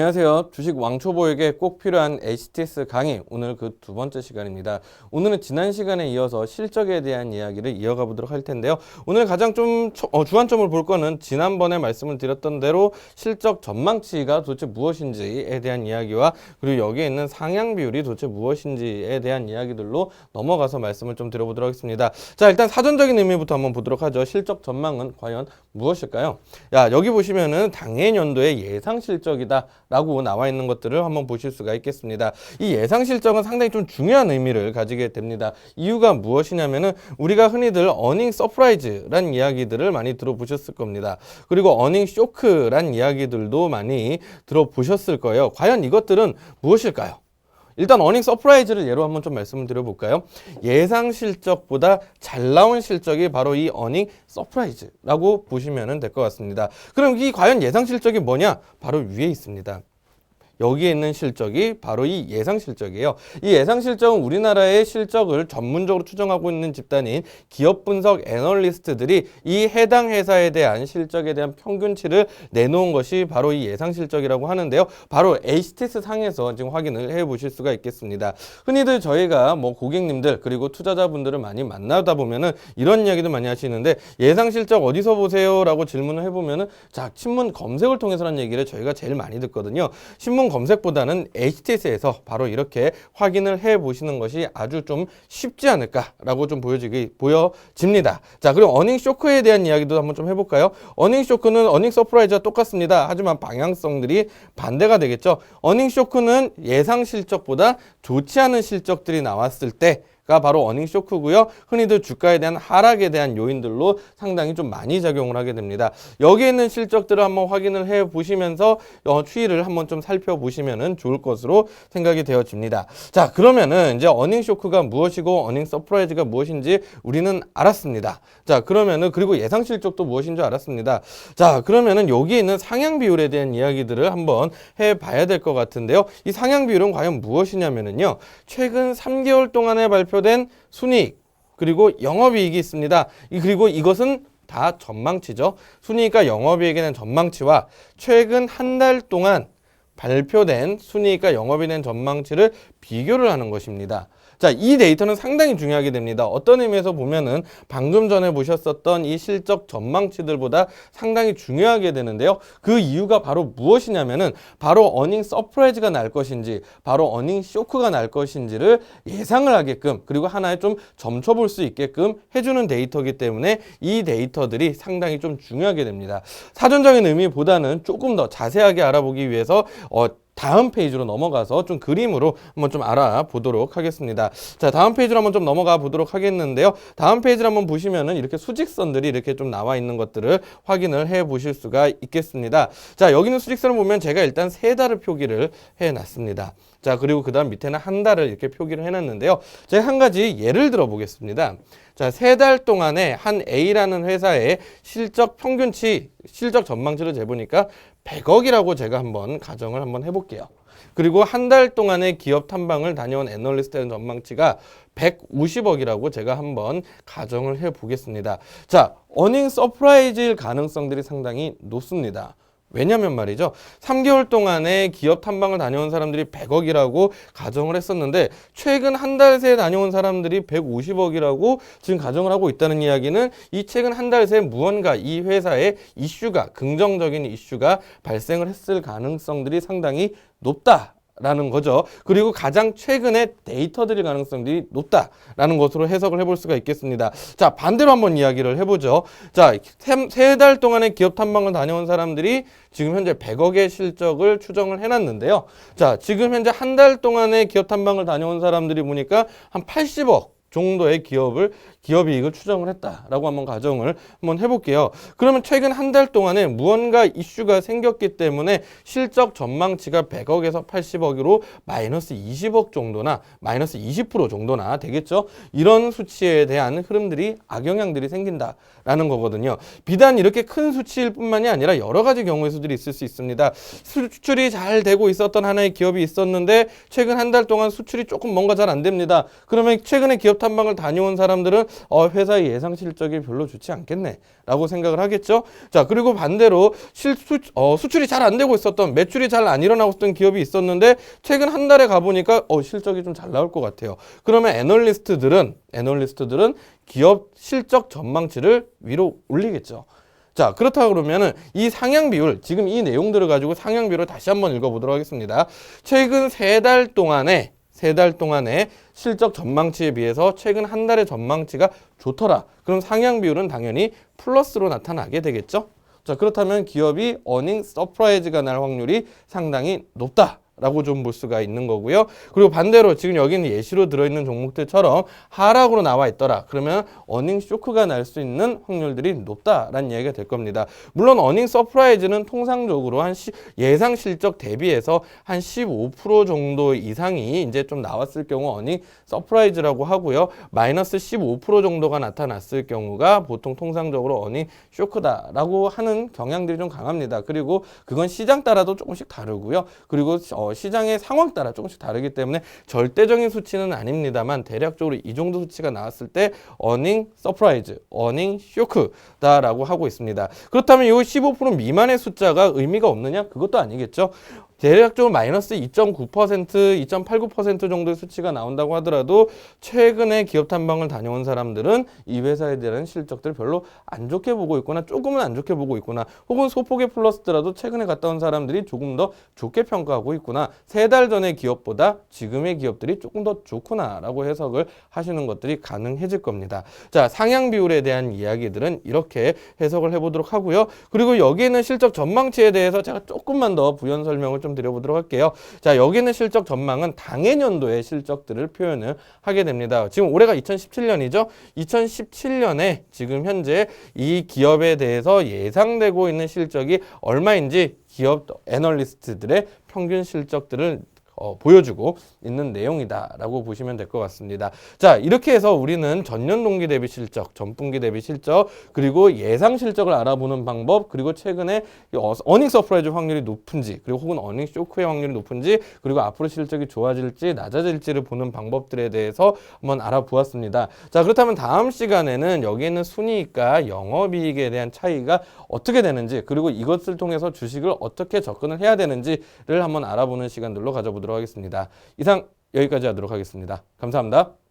안녕하세요. 주식 왕초보에게 꼭 필요한 HTS 강의, 오늘 그 두 번째 시간입니다. 오늘은 지난 시간에 이어서 실적에 대한 이야기를 이어가 보도록 할 텐데요. 오늘 가장 좀 주안점을 볼 거는 지난번에 말씀을 드렸던 대로 실적 전망치가 도대체 무엇인지에 대한 이야기와 그리고 여기에 있는 상향 비율이 도대체 무엇인지에 대한 이야기들로 넘어가서 말씀을 좀 드려보도록 하겠습니다. 자, 일단 사전적인 의미부터 한번 보도록 하죠. 실적 전망은 과연 무엇일까요? 여기 보시면은 당해년도의 예상 실적이다 라고 나와 있는 것들을 한번 보실 수가 있겠습니다. 이 예상 실적은 상당히 좀 중요한 의미를 가지게 됩니다. 이유가 무엇이냐면은 우리가 흔히들 어닝 서프라이즈란 이야기들을 많이 들어보셨을 겁니다. 그리고 어닝 쇼크란 이야기들도 많이 들어보셨을 거예요. 과연 이것들은 무엇일까요? 일단 어닝 서프라이즈를 예로 한번 좀 말씀을 드려볼까요? 예상 실적보다 잘 나온 실적이 바로 이 어닝 서프라이즈라고 보시면 될 것 같습니다. 그럼 이 과연 예상 실적이 뭐냐? 바로 위에 있습니다. 여기에 있는 실적이 바로 이 예상 실적이에요. 이 예상 실적은 우리나라의 실적을 전문적으로 추정하고 있는 집단인 기업 분석 애널리스트들이 이 해당 회사에 대한 실적에 대한 평균치를 내놓은 것이 바로 이 예상 실적이라고 하는데요. 바로 HTS 상에서 지금 확인을 해 보실 수가 있겠습니다. 흔히들 저희가 고객님들 그리고 투자자분들을 많이 만나다 보면은 이런 이야기도 많이 하시는데 예상 실적 어디서 보세요? 라고 질문을 해보면은 자, 신문 검색을 통해서라는 얘기를 저희가 제일 많이 듣거든요. 신문 검색보다는 HTS에서 바로 이렇게 확인을 해 보시는 것이 아주 좀 쉽지 않을까라고 좀 보여집니다. 자, 그리고 어닝 쇼크에 대한 이야기도 한번 좀 해볼까요? 어닝 쇼크는 어닝 서프라이즈와 똑같습니다. 하지만 방향성들이 반대가 되겠죠. 어닝 쇼크는 예상 실적보다 좋지 않은 실적들이 나왔을 때가 바로 어닝 쇼크고요. 흔히들 주가에 대한 하락에 대한 요인들로 상당히 좀 많이 작용을 하게 됩니다. 여기에 있는 실적들을 한번 확인을 해 보시면서 추이를 한번 좀 살펴보시면 좋을 것으로 생각이 되어집니다. 자, 그러면은 이제 어닝 쇼크가 무엇이고 어닝 서프라이즈가 무엇인지 우리는 알았습니다. 자, 그러면은 그리고 예상 실적도 무엇인 줄 알았습니다. 자, 그러면은 여기에 있는 상향 비율에 대한 이야기들을 한번 해 봐야 될 것 같은데요. 이 상향 비율은 과연 무엇이냐면은요. 최근 3개월 동안에 발표된 순이익 그리고 영업이익이 있습니다. 그리고 이것은 다 전망치죠. 순이익과 영업이익에 대한 전망치와 최근 한 달 동안 발표된 순이익과 영업이익에 대한 전망치를 비교를 하는 것입니다. 자, 이 데이터는 상당히 중요하게 됩니다. 어떤 의미에서 보면은 방금 전에 보셨었던 이 실적 전망치들보다 상당히 중요하게 되는데요. 그 이유가 바로 무엇이냐면은 바로 어닝 서프라이즈가 날 것인지 바로 어닝 쇼크가 날 것인지를 예상을 하게끔 그리고 하나의 좀 점쳐볼 수 있게끔 해주는 데이터이기 때문에 이 데이터들이 상당히 좀 중요하게 됩니다. 사전적인 의미보다는 조금 더 자세하게 알아보기 위해서 다음 페이지로 넘어가서 좀 그림으로 한번 좀 알아보도록 하겠습니다. 자, 다음 페이지로 한번 좀 넘어가 보도록 하겠는데요. 다음 페이지를 한번 보시면은 이렇게 수직선들이 이렇게 좀 나와 있는 것들을 확인을 해 보실 수가 있겠습니다. 자, 여기는 수직선을 보면 제가 일단 세 달을 표기를 해 놨습니다. 자, 그리고 그 다음 밑에는 한 달을 이렇게 표기를 해 놨는데요. 제가 한 가지 예를 들어 보겠습니다. 자, 세 달 동안에 한 A라는 회사의 실적 평균치, 실적 전망치를 재보니까 100억이라고 제가 한번 가정을 한번 해볼게요. 그리고 한 달 동안의 기업 탐방을 다녀온 애널리스트의 전망치가 150억이라고 제가 한번 가정을 해보겠습니다. 자, 어닝 서프라이즈일 가능성들이 상당히 높습니다. 왜냐면 말이죠. 3개월 동안에 기업 탐방을 다녀온 사람들이 100억이라고 가정을 했었는데 최근 한 달 새에 다녀온 사람들이 150억이라고 지금 가정을 하고 있다는 이야기는 이 최근 한 달 새에 무언가 이 회사의 이슈가 긍정적인 이슈가 발생을 했을 가능성들이 상당히 높다라는 거죠. 그리고 가장 최근에 데이터들일 가능성들이 높다라는 것으로 해석을 해볼 수가 있겠습니다. 자, 반대로 한번 이야기를 해보죠. 자, 세 달 동안의 기업 탐방을 다녀온 사람들이 지금 현재 100억의 실적을 추정을 해놨는데요. 자, 지금 현재 한 달 동안의 기업 탐방을 다녀온 사람들이 보니까 한 80억 정도의 기업이익을 추정을 했다라고 한번 가정을 한번 해볼게요. 그러면 최근 한 달 동안에 무언가 이슈가 생겼기 때문에 실적 전망치가 100억에서 80억으로 마이너스 20억 정도나 마이너스 20% 정도나 되겠죠. 이런 수치에 대한 흐름들이 악영향들이 생긴다라는 거거든요. 비단 이렇게 큰 수치일 뿐만이 아니라 여러 가지 경우의 수들이 있을 수 있습니다. 수출이 잘 되고 있었던 하나의 기업이 있었는데 최근 한 달 동안 수출이 조금 뭔가 잘 안 됩니다. 그러면 최근에 기업 탐방을 다녀온 사람들은 회사의 예상 실적이 별로 좋지 않겠네라고 생각을 하겠죠. 자, 그리고 반대로 수출이 잘 안 되고 있었던, 매출이 잘 안 일어나고 있었던 기업이 있었는데 최근 한 달에 가보니까 실적이 좀 잘 나올 것 같아요. 그러면 애널리스트들은 기업 실적 전망치를 위로 올리겠죠. 자, 그렇다 그러면은 이 상향 비율, 지금 이 내용들을 가지고 상향 비율을 다시 한번 읽어보도록 하겠습니다. 최근 세 달 동안에 실적 전망치에 비해서 최근 한 달의 전망치가 좋더라. 그럼 상향 비율은 당연히 플러스로 나타나게 되겠죠. 자, 그렇다면 기업이 어닝 서프라이즈가 날 확률이 상당히 높다 라고 좀 볼 수가 있는 거고요. 그리고 반대로 지금 여기는 예시로 들어있는 종목들처럼 하락으로 나와 있더라. 그러면 어닝 쇼크가 날 수 있는 확률들이 높다라는 이야기가 될 겁니다. 물론 어닝 서프라이즈는 통상적으로 예상 실적 대비해서 한 15% 정도 이상이 이제 좀 나왔을 경우 어닝 서프라이즈라고 하고요. 마이너스 15% 정도가 나타났을 경우가 보통 통상적으로 어닝 쇼크다라고 하는 경향들이 좀 강합니다. 그리고 그건 시장 따라도 조금씩 다르고요. 그리고 시장의 상황 따라 조금씩 다르기 때문에 절대적인 수치는 아닙니다만 대략적으로 이 정도 수치가 나왔을 때 어닝 서프라이즈, 어닝 쇼크다라고 하고 있습니다. 그렇다면 이 15% 미만의 숫자가 의미가 없느냐? 그것도 아니겠죠. 대략적으로 마이너스 2.9%, 2.89% 정도의 수치가 나온다고 하더라도 최근에 기업 탐방을 다녀온 사람들은 이 회사에 대한 실적들을 별로 안 좋게 보고 있거나 조금은 안 좋게 보고 있구나, 혹은 소폭의 플러스더라도 최근에 갔다 온 사람들이 조금 더 좋게 평가하고 있구나, 3달 전의 기업보다 지금의 기업들이 조금 더 좋구나 라고 해석을 하시는 것들이 가능해질 겁니다. 자, 상향 비율에 대한 이야기들은 이렇게 해석을 해보도록 하고요. 그리고 여기에는 실적 전망치에 대해서 제가 조금만 더 부연 설명을 좀 드려보도록 할게요. 자, 여기는 실적 전망은 당해년도의 실적들을 표현을 하게 됩니다. 지금 올해가 2017년이죠. 2017년에 지금 현재 이 기업에 대해서 예상되고 있는 실적이 얼마인지 기업 애널리스트들의 평균 실적들을 보여주고 있는 내용이다라고 보시면 될 것 같습니다. 자, 이렇게 해서 우리는 전년 동기 대비 실적, 전분기 대비 실적, 그리고 예상 실적을 알아보는 방법, 그리고 최근에 어닝 서프라이즈 확률이 높은지, 그리고 혹은 어닝 쇼크의 확률이 높은지, 그리고 앞으로 실적이 좋아질지 낮아질지를 보는 방법들에 대해서 한번 알아보았습니다. 자, 그렇다면 다음 시간에는 여기 있는 순이익과 영업이익에 대한 차이가 어떻게 되는지, 그리고 이것을 통해서 주식을 어떻게 접근을 해야 되는지를 한번 알아보는 시간들로 가져보도록 하겠습니다. 이상 여기까지 하도록 하겠습니다. 감사합니다.